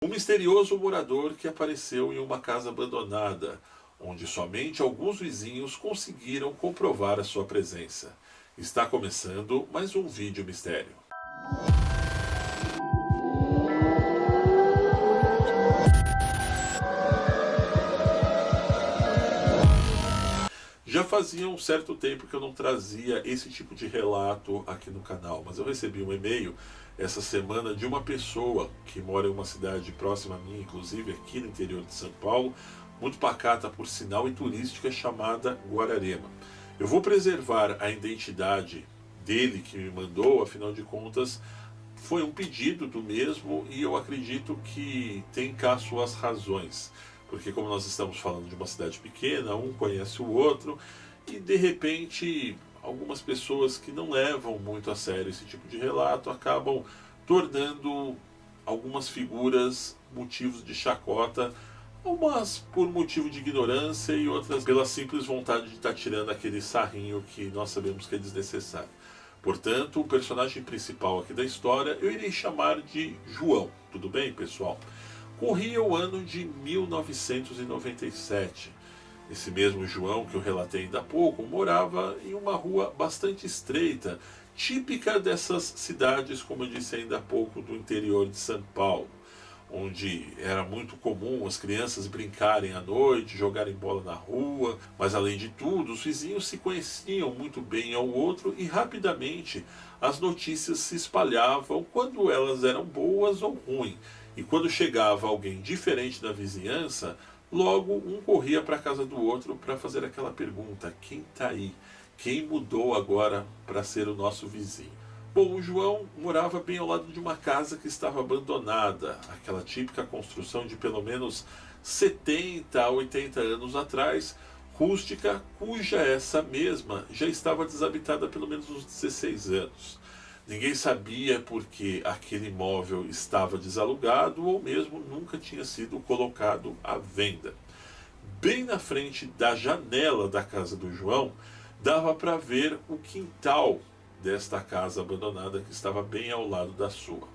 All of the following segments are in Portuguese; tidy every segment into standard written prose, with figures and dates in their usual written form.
Um misterioso morador que apareceu em uma casa abandonada, onde somente alguns vizinhos conseguiram comprovar a sua presença. Está começando mais um vídeo mistério. Já fazia um certo tempo que eu não trazia esse tipo de relato aqui no canal, mas eu recebi um e-mail essa semana de uma pessoa que mora em uma cidade próxima a mim, inclusive aqui no interior de São Paulo, muito pacata por sinal e turística, chamada Guararema. Eu vou preservar a identidade dele que me mandou, afinal de contas foi um pedido do mesmo e eu acredito que tem cá suas razões. Porque como nós estamos falando de uma cidade pequena, um conhece o outro, e de repente algumas pessoas que não levam muito a sério esse tipo de relato acabam tornando algumas figuras motivos de chacota, umas por motivo de ignorância e outras pela simples vontade de estar tirando aquele sarrinho que nós sabemos que é desnecessário. Portanto, o personagem principal aqui da história eu irei chamar de João. Tudo bem, pessoal? Corria o ano de 1997. Esse mesmo João que eu relatei ainda há pouco morava em uma rua bastante estreita, típica dessas cidades, como eu disse ainda há pouco, do interior de São Paulo, onde era muito comum as crianças brincarem à noite, jogarem bola na rua, mas além de tudo, os vizinhos se conheciam muito bem ao outro e rapidamente as notícias se espalhavam quando elas eram boas ou ruins. E quando chegava alguém diferente da vizinhança, logo um corria para a casa do outro para fazer aquela pergunta: quem está aí? Quem mudou agora para ser o nosso vizinho? Bom, o João morava bem ao lado de uma casa que estava abandonada, aquela típica construção de pelo menos 70 a 80 anos atrás, rústica, cuja essa mesma já estava desabitada há pelo menos uns 16 anos. Ninguém sabia porque aquele imóvel estava desalugado ou mesmo nunca tinha sido colocado à venda. Bem na frente da janela da casa do João, dava para ver o quintal desta casa abandonada que estava bem ao lado da sua.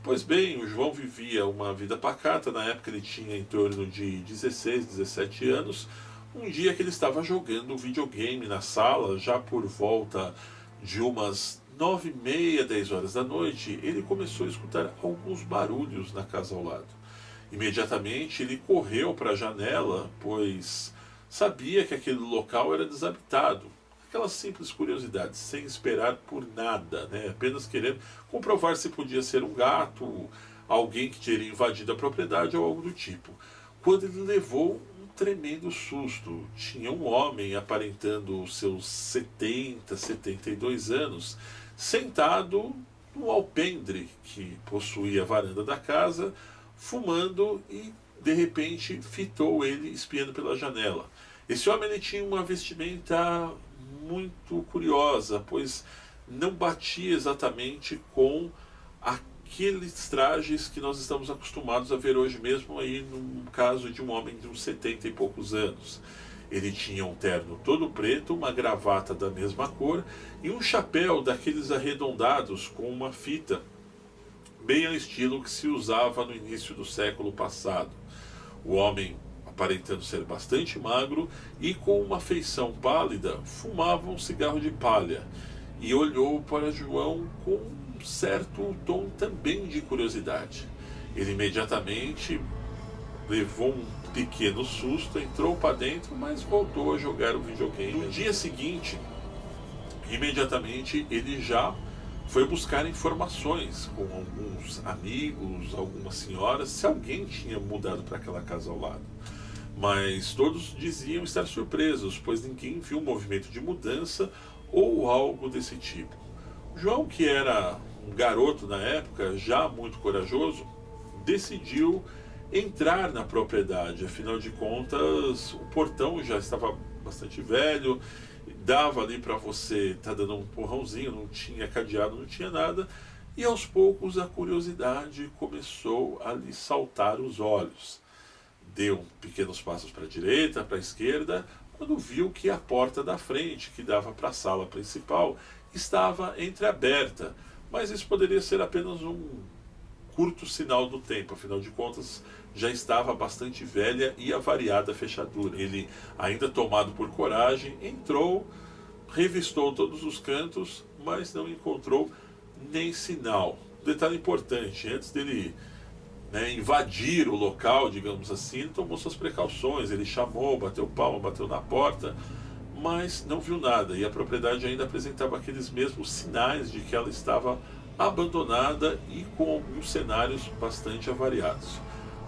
Pois bem, o João vivia uma vida pacata, na época ele tinha em torno de 16, 17 anos. Um dia que ele estava jogando videogame na sala, já por volta de umas 9h30, 10 horas da noite, ele começou a escutar alguns barulhos na casa ao lado. Imediatamente ele correu para a janela, pois sabia que aquele local era desabitado. Aquela simples curiosidade, sem esperar por nada, né? Apenas querendo comprovar se podia ser um gato, alguém que teria invadido a propriedade ou algo do tipo. Quando ele levou um tremendo susto, tinha um homem aparentando os seus 70, 72 anos, sentado no alpendre que possuía a varanda da casa, fumando, e de repente fitou ele espiando pela janela. Esse homem ele tinha uma vestimenta muito curiosa, pois não batia exatamente com aqueles trajes que nós estamos acostumados a ver hoje mesmo aí no caso de um homem de uns 70 e poucos anos. Ele tinha um terno todo preto, uma gravata da mesma cor e um chapéu daqueles arredondados com uma fita, bem ao estilo que se usava no início do século passado. O homem, aparentando ser bastante magro e com uma feição pálida, fumava um cigarro de palha e olhou para João com um certo tom também de curiosidade. Ele imediatamente levou um pequeno susto, entrou para dentro, mas voltou a jogar o videogame. No dia seguinte, imediatamente ele já foi buscar informações com alguns amigos, algumas senhoras, se alguém tinha mudado para aquela casa ao lado. Mas todos diziam estar surpresos, pois ninguém viu um movimento de mudança ou algo desse tipo. João, que era um garoto na época, já muito corajoso, decidiu entrar na propriedade. Afinal de contas, o portão já estava bastante velho, dava ali para você estar dando um empurrãozinho, não tinha cadeado, não tinha nada, e aos poucos a curiosidade começou a lhe saltar os olhos. Deu pequenos passos para a direita, para a esquerda, quando viu que a porta da frente, que dava para a sala principal, estava entreaberta, mas isso poderia ser apenas um curto sinal do tempo, afinal de contas já estava bastante velha e avariada a fechadura. Ele, ainda tomado por coragem, entrou, revistou todos os cantos, mas não encontrou nem sinal. Detalhe importante, antes dele invadir o local, digamos assim, ele tomou suas precauções, ele chamou, bateu palma, bateu na porta, mas não viu nada, e a propriedade ainda apresentava aqueles mesmos sinais de que ela estava abandonada e com alguns cenários bastante avariados.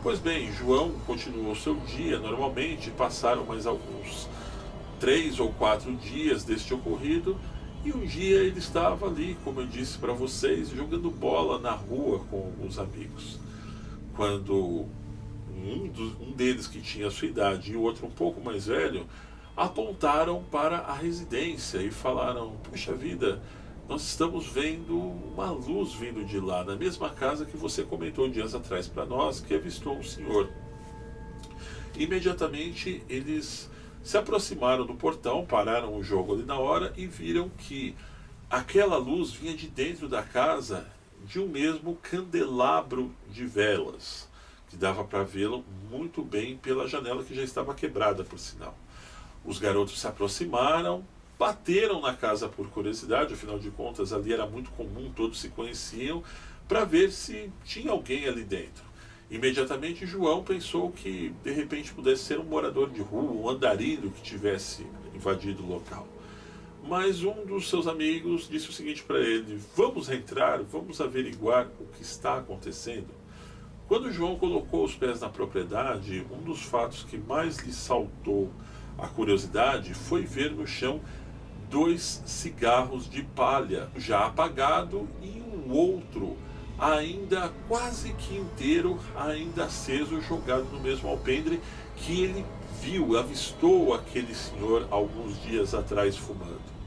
Pois bem, João continuou seu dia normalmente, passaram mais alguns 3 ou 4 dias deste ocorrido, e um dia ele estava ali, como eu disse para vocês, jogando bola na rua com alguns amigos, quando um deles, que tinha a sua idade, e o outro um pouco mais velho, apontaram para a residência e falaram: puxa vida, nós estamos vendo uma luz vindo de lá, na mesma casa que você comentou dias atrás para nós, que avistou um senhor. Imediatamente eles se aproximaram do portão, pararam o jogo ali na hora e viram que aquela luz vinha de dentro da casa, de um mesmo candelabro de velas, que dava para vê-lo muito bem pela janela, que já estava quebrada, por sinal. Os garotos se aproximaram, bateram na casa por curiosidade, afinal de contas ali era muito comum, todos se conheciam, para ver se tinha alguém ali dentro. Imediatamente João pensou que de repente pudesse ser um morador de rua, um andarilho que tivesse invadido o local. Mas um dos seus amigos disse o seguinte para ele: vamos entrar, vamos averiguar o que está acontecendo. Quando João colocou os pés na propriedade, um dos fatos que mais lhe saltou a curiosidade foi ver no chão 2 cigarros de palha já apagado e um outro ainda quase que inteiro, ainda aceso, jogado no mesmo alpendre que ele avistou aquele senhor alguns dias atrás fumando.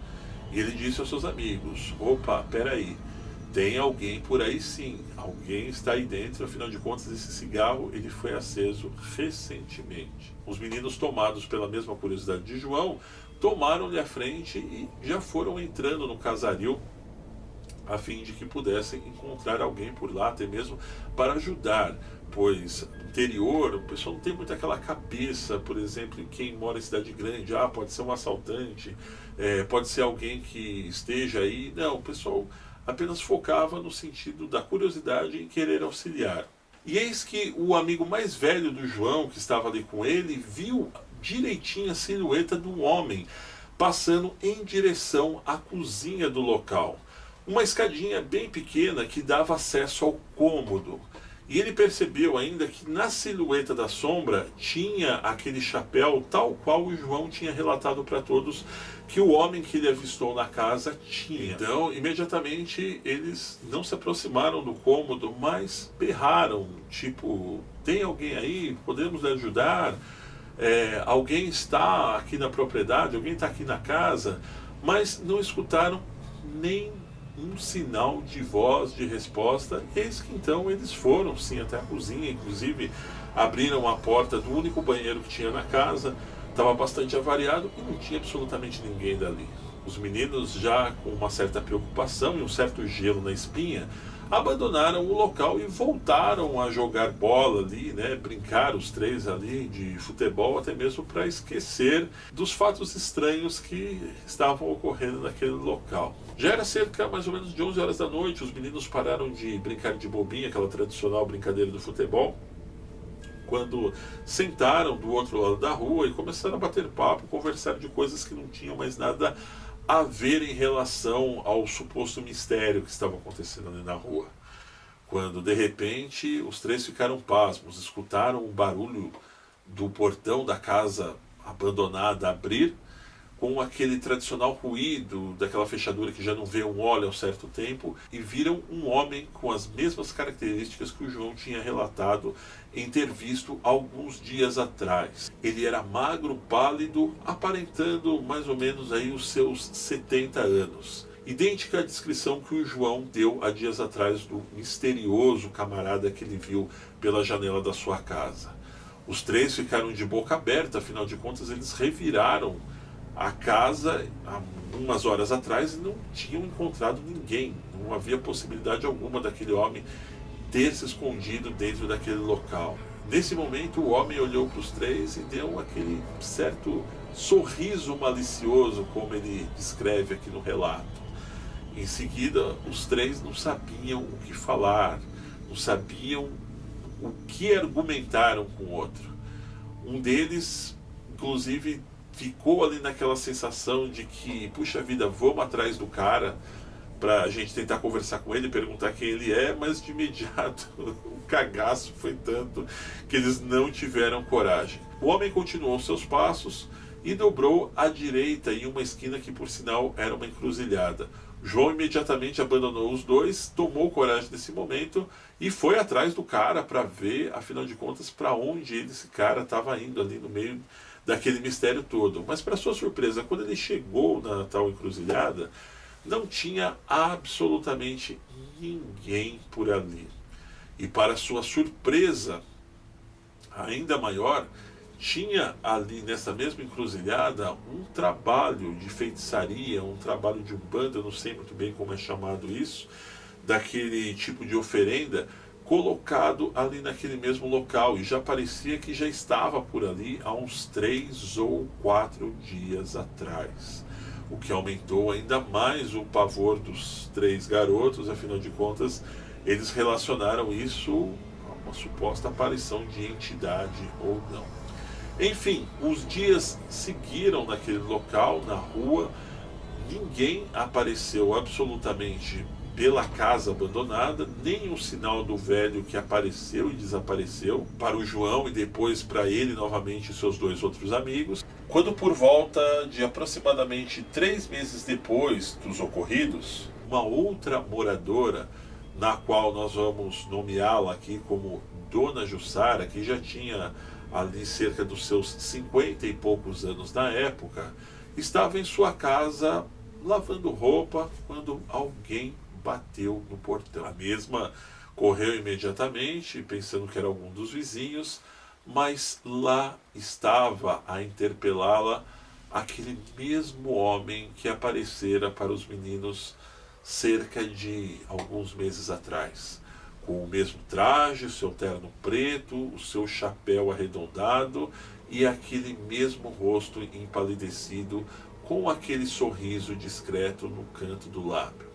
E ele disse aos seus amigos: opa, peraí, tem alguém por aí sim, alguém está aí dentro, afinal de contas esse cigarro ele foi aceso recentemente. Os meninos, tomados pela mesma curiosidade de João, tomaram-lhe a frente e já foram entrando no casaril, a fim de que pudessem encontrar alguém por lá, até mesmo para ajudar, pois no interior o pessoal não tem muito aquela cabeça, por exemplo, em quem mora em cidade grande, pode ser um assaltante, pode ser alguém que esteja aí. Não, o pessoal apenas focava no sentido da curiosidade em querer auxiliar. E eis que o amigo mais velho do João, que estava ali com ele, viu direitinho a silhueta de um homem passando em direção à cozinha do local. Uma escadinha bem pequena que dava acesso ao cômodo. E ele percebeu ainda que na silhueta da sombra tinha aquele chapéu tal qual o João tinha relatado para todos que o homem que ele avistou na casa tinha. Então, imediatamente, eles não se aproximaram do cômodo, mas berraram, tipo: tem alguém aí? Podemos lhe ajudar? Alguém está aqui na propriedade? Alguém está aqui na casa? Mas não escutaram nem um sinal de voz, de resposta. Eis que então eles foram sim até a cozinha, inclusive abriram a porta do único banheiro que tinha na casa. Estava bastante avariado e não tinha absolutamente ninguém dali. Os meninos, já com uma certa preocupação e um certo gelo na espinha, abandonaram o local e voltaram a jogar bola ali, brincar os três ali de futebol, até mesmo para esquecer dos fatos estranhos que estavam ocorrendo naquele local. Já era cerca mais ou menos de 11 horas da noite, os meninos pararam de brincar de bobinha, aquela tradicional brincadeira do futebol, quando sentaram do outro lado da rua e começaram a bater papo, conversar de coisas que não tinham mais nada a ver em relação ao suposto mistério que estava acontecendo ali na rua. Quando de repente os três ficaram pasmos, escutaram o barulho do portão da casa abandonada abrir, com aquele tradicional ruído daquela fechadura que já não vê um óleo há um certo tempo, e viram um homem com as mesmas características que o João tinha relatado em ter visto alguns dias atrás. Ele era magro, pálido, aparentando mais ou menos aí os seus 70 anos. Idêntica à descrição que o João deu há dias atrás do misterioso camarada que ele viu pela janela da sua casa. Os três ficaram de boca aberta, afinal de contas eles reviraram a casa há umas horas atrás e não tinham encontrado ninguém. Não havia possibilidade alguma daquele homem ter se escondido dentro daquele local. Nesse momento, o homem olhou para os três e deu aquele certo sorriso malicioso, como ele descreve aqui no relato. Em seguida, os três não sabiam o que falar, não sabiam o que argumentar um com o outro. Um deles, inclusive, ficou ali naquela sensação de que, puxa vida, vamos atrás do cara para a gente tentar conversar com ele, perguntar quem ele é, mas de imediato o cagaço foi tanto que eles não tiveram coragem. O homem continuou seus passos e dobrou à direita em uma esquina que, por sinal, era uma encruzilhada. João imediatamente abandonou os dois, tomou coragem nesse momento e foi atrás do cara para ver, afinal de contas, para onde esse cara estava indo ali no meio daquele mistério todo. Mas, para sua surpresa, quando ele chegou na tal encruzilhada, não tinha absolutamente ninguém por ali. E, para sua surpresa ainda maior, tinha ali nessa mesma encruzilhada um trabalho de feitiçaria, um trabalho de umbanda, eu não sei muito bem como é chamado isso, daquele tipo de oferenda, colocado ali naquele mesmo local, e já parecia que já estava por ali há uns 3 ou 4 dias atrás, o que aumentou ainda mais o pavor dos 3 garotos. Afinal de contas, eles relacionaram isso a uma suposta aparição de entidade ou não. Enfim, os dias seguiram naquele local, na rua, ninguém apareceu absolutamente pela casa abandonada, nem um sinal do velho que apareceu e desapareceu para o João e depois para ele novamente e seus 2 outros amigos. Quando, por volta de aproximadamente 3 meses depois dos ocorridos, uma outra moradora, na qual nós vamos nomeá-la aqui como Dona Jussara, que já tinha ali cerca dos seus 50 e poucos anos na época, estava em sua casa lavando roupa quando alguém bateu no portão. A mesma correu imediatamente, pensando que era algum dos vizinhos, mas lá estava a interpelá-la aquele mesmo homem que aparecera para os meninos cerca de alguns meses atrás, com o mesmo traje, o seu terno preto, o seu chapéu arredondado e aquele mesmo rosto empalidecido, com aquele sorriso discreto no canto do lábio.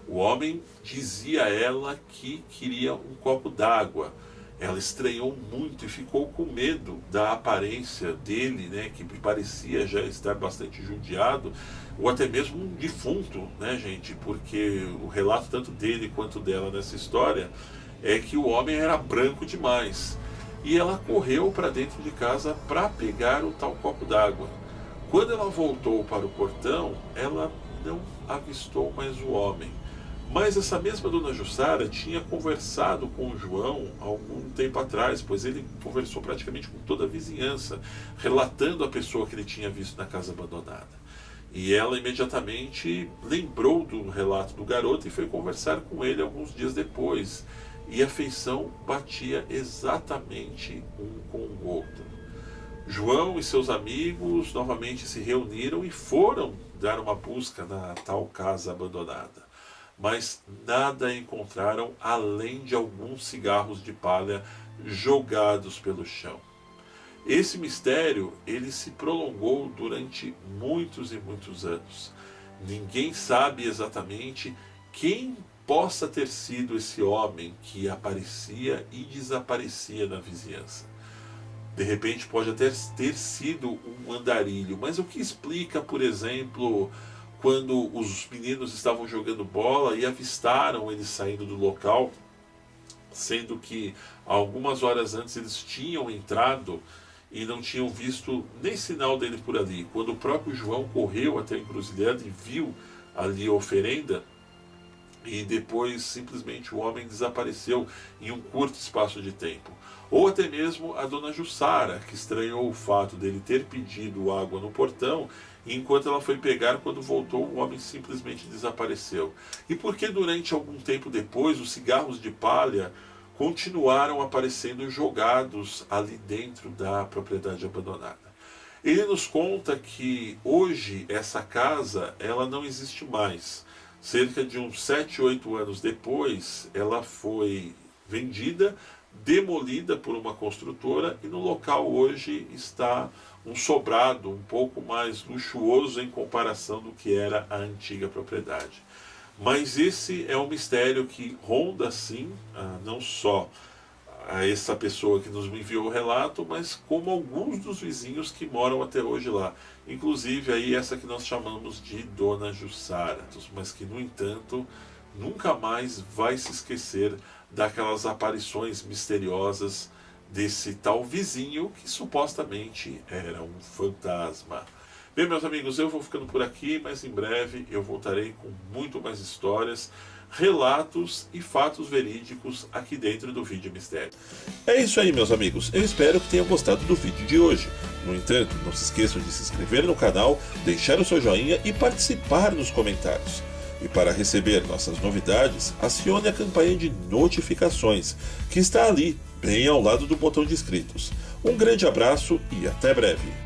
O homem dizia a ela que queria um copo d'água. Ela estranhou muito e ficou com medo da aparência dele, né, que parecia já estar bastante judiado, ou até mesmo um defunto, né, gente, porque o relato tanto dele quanto dela nessa história é que o homem era branco demais. E ela correu para dentro de casa para pegar o tal copo d'água. Quando ela voltou para o portão, ela não avistou mais o homem. Mas essa mesma Dona Jussara tinha conversado com o João há algum tempo atrás, pois ele conversou praticamente com toda a vizinhança, relatando a pessoa que ele tinha visto na casa abandonada. E ela imediatamente lembrou do relato do garoto e foi conversar com ele alguns dias depois. E a feição batia exatamente um com o outro. João e seus amigos novamente se reuniram e foram dar uma busca na tal casa abandonada. Mas nada encontraram além de alguns cigarros de palha jogados pelo chão. Esse mistério ele se prolongou durante muitos e muitos anos. Ninguém sabe exatamente quem possa ter sido esse homem que aparecia e desaparecia na vizinhança. De repente pode até ter sido um andarilho, mas o que explica, por exemplo, quando os meninos estavam jogando bola e avistaram eles saindo do local, sendo que algumas horas antes eles tinham entrado e não tinham visto nem sinal dele por ali. Quando o próprio João correu até a encruzilhada e viu ali a oferenda, e depois simplesmente o homem desapareceu em um curto espaço de tempo. Ou até mesmo a Dona Jussara, que estranhou o fato dele ter pedido água no portão, e enquanto ela foi pegar, quando voltou, o homem simplesmente desapareceu. E por que durante algum tempo depois os cigarros de palha continuaram aparecendo jogados ali dentro da propriedade abandonada? Ele nos conta que hoje essa casa ela não existe mais. Cerca de uns 7, 8 anos depois, ela foi vendida, demolida por uma construtora, e no local hoje está um sobrado um pouco mais luxuoso em comparação do que era a antiga propriedade. Mas esse é um mistério que ronda, sim, não só a essa pessoa que nos enviou o relato, mas como alguns dos vizinhos que moram até hoje lá. Inclusive aí essa que nós chamamos de Dona Jussara, mas que, no entanto, nunca mais vai se esquecer daquelas aparições misteriosas desse tal vizinho que supostamente era um fantasma. Bem, meus amigos, eu vou ficando por aqui, mas em breve eu voltarei com muito mais histórias, relatos e fatos verídicos aqui dentro do Vídeo Mistério. É isso aí, meus amigos. Eu espero que tenham gostado do vídeo de hoje. No entanto, não se esqueçam de se inscrever no canal, deixar o seu joinha e participar nos comentários. E para receber nossas novidades, acione a campainha de notificações, que está ali, bem ao lado do botão de inscritos. Um grande abraço e até breve.